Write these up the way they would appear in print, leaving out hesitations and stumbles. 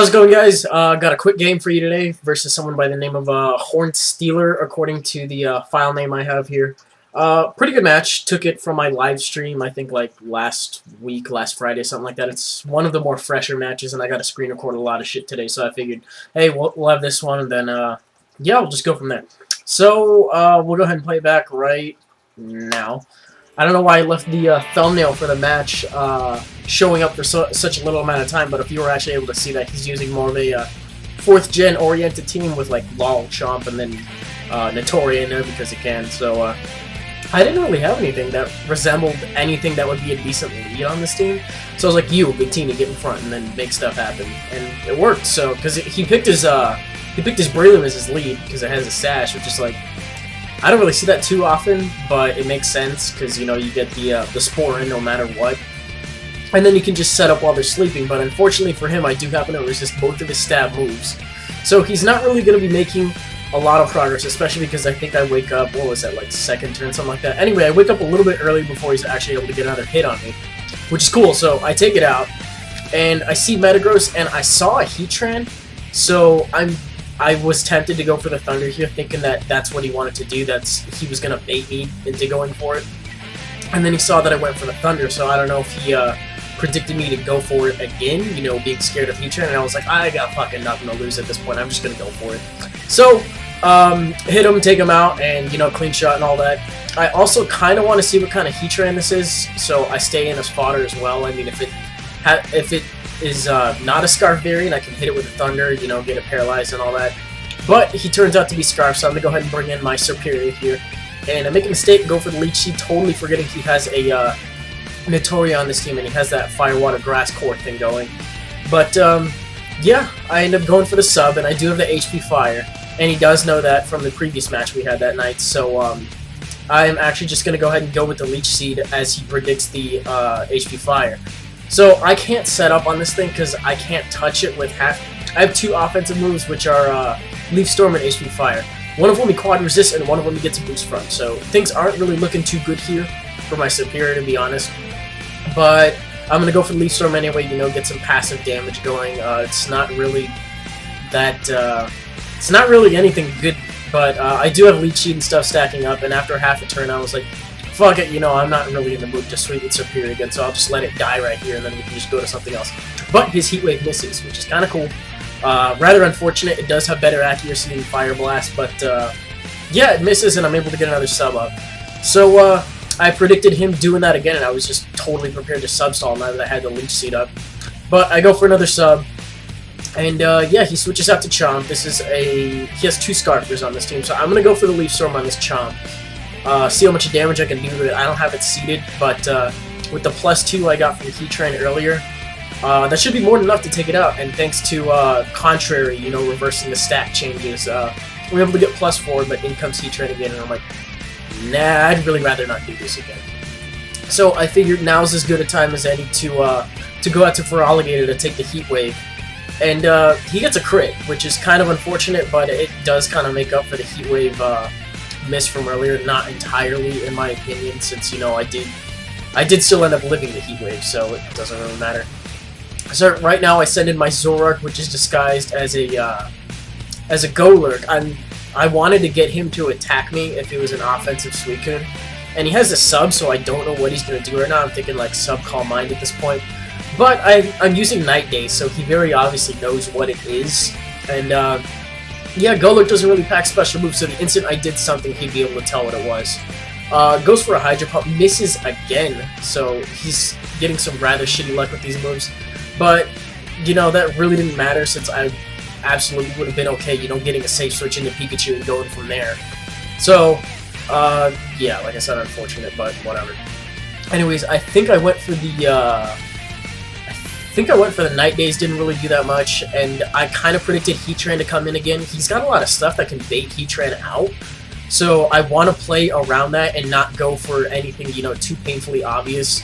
How's it going, guys? Got a quick game for you today versus someone by the name of HornedSteeler, according to the file name I have here. Pretty good match. Took it from my live stream, I think, like last Friday, something like that. It's one of the more fresher matches, and I got to screen record a lot of shit today, so I figured, hey, we'll have this one, and then, yeah, we'll just go from there. So, we'll go ahead and play it back right now. I don't know why I left the thumbnail for the match showing up for such a little amount of time, but if you were actually able to see that, he's using more of a 4th gen oriented team with like LOL, Chomp, and then Notori in there because he can. So I didn't really have anything that resembled anything that would be a decent lead on this team. So I was like, you, big team, to get in front and then make stuff happen, and it worked. So because he picked his Breloom as his lead because it has a sash, which is like, I don't really see that too often, but it makes sense because, you know, you get the Spore in no matter what. And then you can just set up while they're sleeping, but unfortunately for him, I do happen to resist both of his stab moves. So he's not really going to be making a lot of progress, especially because I think I wake up, what was that, like second turn, something like that. Anyway, I wake up a little bit early before he's actually able to get another hit on me, which is cool. So I take it out, and I see Metagross, and I saw a Heatran, so I was tempted to go for the Thunder here, thinking that that's what he wanted to do. He was going to bait me into going for it. And then he saw that I went for the Thunder, so I don't know if he predicted me to go for it again, you know, being scared of Heatran. And I was like, I got fucking nothing to lose at this point. I'm just going to go for it. So, hit him, take him out, and, you know, clean shot and all that. I also kind of want to see what kind of Heatran this is, so I stay in as fodder as well. I mean, if it is not a Scarf variant, I can hit it with a Thunder, you know, get it paralyzed and all that. But he turns out to be Scarf, so I'm going to go ahead and bring in my Superior here. And I make a mistake, go for the Leech Seed, totally forgetting he has a Notori on this team, and he has that Fire, Water, Grass core thing going. But, yeah, I end up going for the sub, and I do have the HP Fire. And he does know that from the previous match we had that night, so I'm actually just going to go ahead and go with the Leech Seed as he predicts the HP Fire. So I can't set up on this thing because I can't touch it with half. I have 2 offensive moves, which are Leaf Storm and HP Fire. One of them he quad resists, and one of them he gets a boost from. So things aren't really looking too good here for my Superior, to be honest. But I'm gonna go for Leaf Storm anyway. You know, get some passive damage going. It's not really that. It's not really anything good, but I do have Leech Seed and stuff stacking up. And after half a turn, I was like, fuck it, you know, I'm not really in the mood to sweep with Superior again, so I'll just let it die right here, and then we can just go to something else. But his Heat Wave misses, which is kind of cool. Rather unfortunate. It does have better accuracy than Fire Blast, but yeah, it misses, and I'm able to get another sub up. So I predicted him doing that again, and I was just totally prepared to sub-stall now that I had the Leech Seed up. But I go for another sub, and yeah, he switches out to Chomp. He has 2 Scarfers on this team, so I'm going to go for the Leaf Storm on this Chomp. See how much damage I can do to it. I don't have it seeded, but with the +2 I got from Heatran earlier, that should be more than enough to take it out. And thanks to Contrary, you know, reversing the stat changes, we're able to get +4, but in comes Heatran again, and I'm like, nah, I'd really rather not do this again. So I figured now's as good a time as any to go out to Feraligatr to take the Heat Wave. And he gets a crit, which is kind of unfortunate, but it does kind of make up for the Heat Wave miss from earlier. Not entirely, in my opinion, since, you know, I did still end up living the Heat Wave, so it doesn't really matter. So right now I send in my Zoroark, which is disguised as a Golurk. I wanted to get him to attack me if it was an offensive Suicune, and he has a sub, so I don't know what he's going to do right now. I'm thinking like sub Calm Mind at this point. But I'm using Night Daze, so he very obviously knows what it is. And yeah, Golurk doesn't really pack special moves, so the instant I did something, he'd be able to tell what it was. Goes for a Hydro Pump, misses again, so he's getting some rather shitty luck with these moves. But, you know, that really didn't matter since I absolutely would have been okay, you know, getting a safe switch into Pikachu and going from there. So, yeah, like I said, unfortunate, but whatever. Anyways, I think I went for the Night Daze, didn't really do that much, and I kind of predicted Heatran to come in again. He's got a lot of stuff that can bait Heatran out, so I want to play around that and not go for anything, you know, too painfully obvious.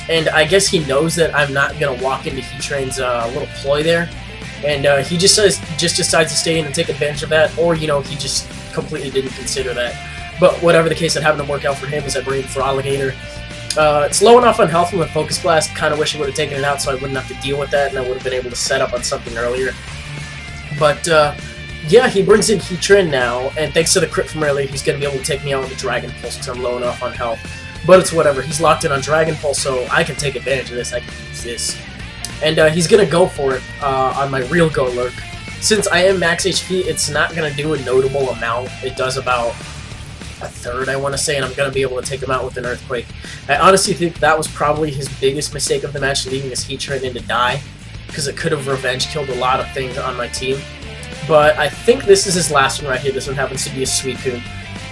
And I guess he knows that I'm not going to walk into Heatran's little ploy there, and he just decides to stay in and take advantage of that, or, you know, he just completely didn't consider that. But whatever the case, that happened to work out for him as I bring Feraligatr. It's low enough on health from the Focus Blast. Kind of wish I would have taken it out so I wouldn't have to deal with that, and I would have been able to set up on something earlier. But, yeah, he brings in Heatran now, and thanks to the crit from earlier, he's going to be able to take me out with the Dragon Pulse because I'm low enough on health. But it's whatever. He's locked in on Dragon Pulse, so I can take advantage of this. I can use this. And he's going to go for it on my real Go Lurk. Since I am max HP, it's not going to do a notable amount. It does about a third, I want to say, and I'm going to be able to take him out with an Earthquake. I honestly think that was probably his biggest mistake of the match, leaving his Heatran in to die, because it could have revenge killed a lot of things on my team. But I think this is his last one right here. This one happens to be a Suicune.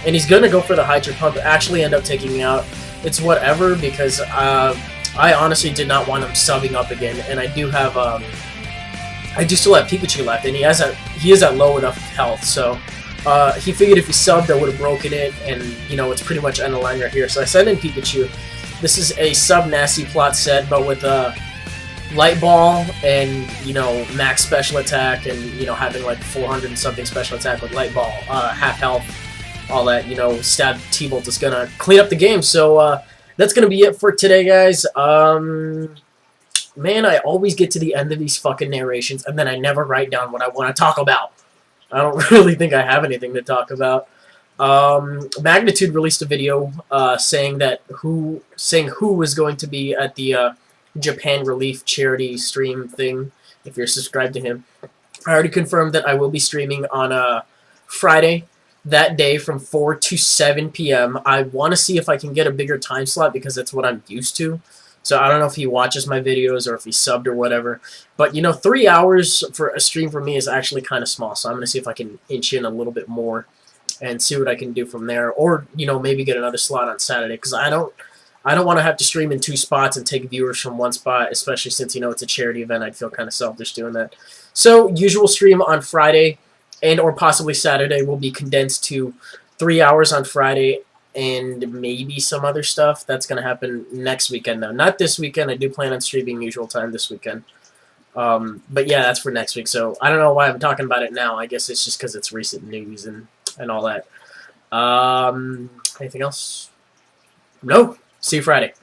And he's going to go for the Hydro Pump, actually end up taking me out. It's whatever, because I honestly did not want him subbing up again, and I do have, I do still have Pikachu left, and he is at low enough health, so he figured if he subbed, I would have broken it, and, you know, it's pretty much end of line right here. So I sent in Pikachu. This is a sub-nasty plot set, but with Light Ball and, you know, max special attack, and, you know, having like 400 and something special attack with Light Ball, half health, all that, you know, Stab T-Bolt is going to clean up the game. So that's going to be it for today, guys. Man, I always get to the end of these fucking narrations, and then I never write down what I want to talk about. I don't really think I have anything to talk about. Magnitude released a video saying who was going to be at the Japan Relief charity stream thing, if you're subscribed to him. I already confirmed that I will be streaming on Friday, that day from 4 to 7 p.m. I want to see if I can get a bigger time slot because that's what I'm used to. So I don't know if he watches my videos or if he subbed or whatever. But, you know, 3 hours for a stream for me is actually kind of small. So I'm going to see if I can inch in a little bit more and see what I can do from there. Or, you know, maybe get another slot on Saturday. Because I don't want to have to stream in 2 spots and take viewers from 1 spot, especially since, you know, it's a charity event. I'd feel kind of selfish doing that. So, usual stream on Friday and or possibly Saturday will be condensed to 3 hours on Friday and maybe some other stuff. That's going to happen next weekend, though. Not this weekend. I do plan on streaming usual time this weekend. But yeah, that's for next week. So I don't know why I'm talking about it now. I guess it's just because it's recent news and all that. Anything else? No. See you Friday.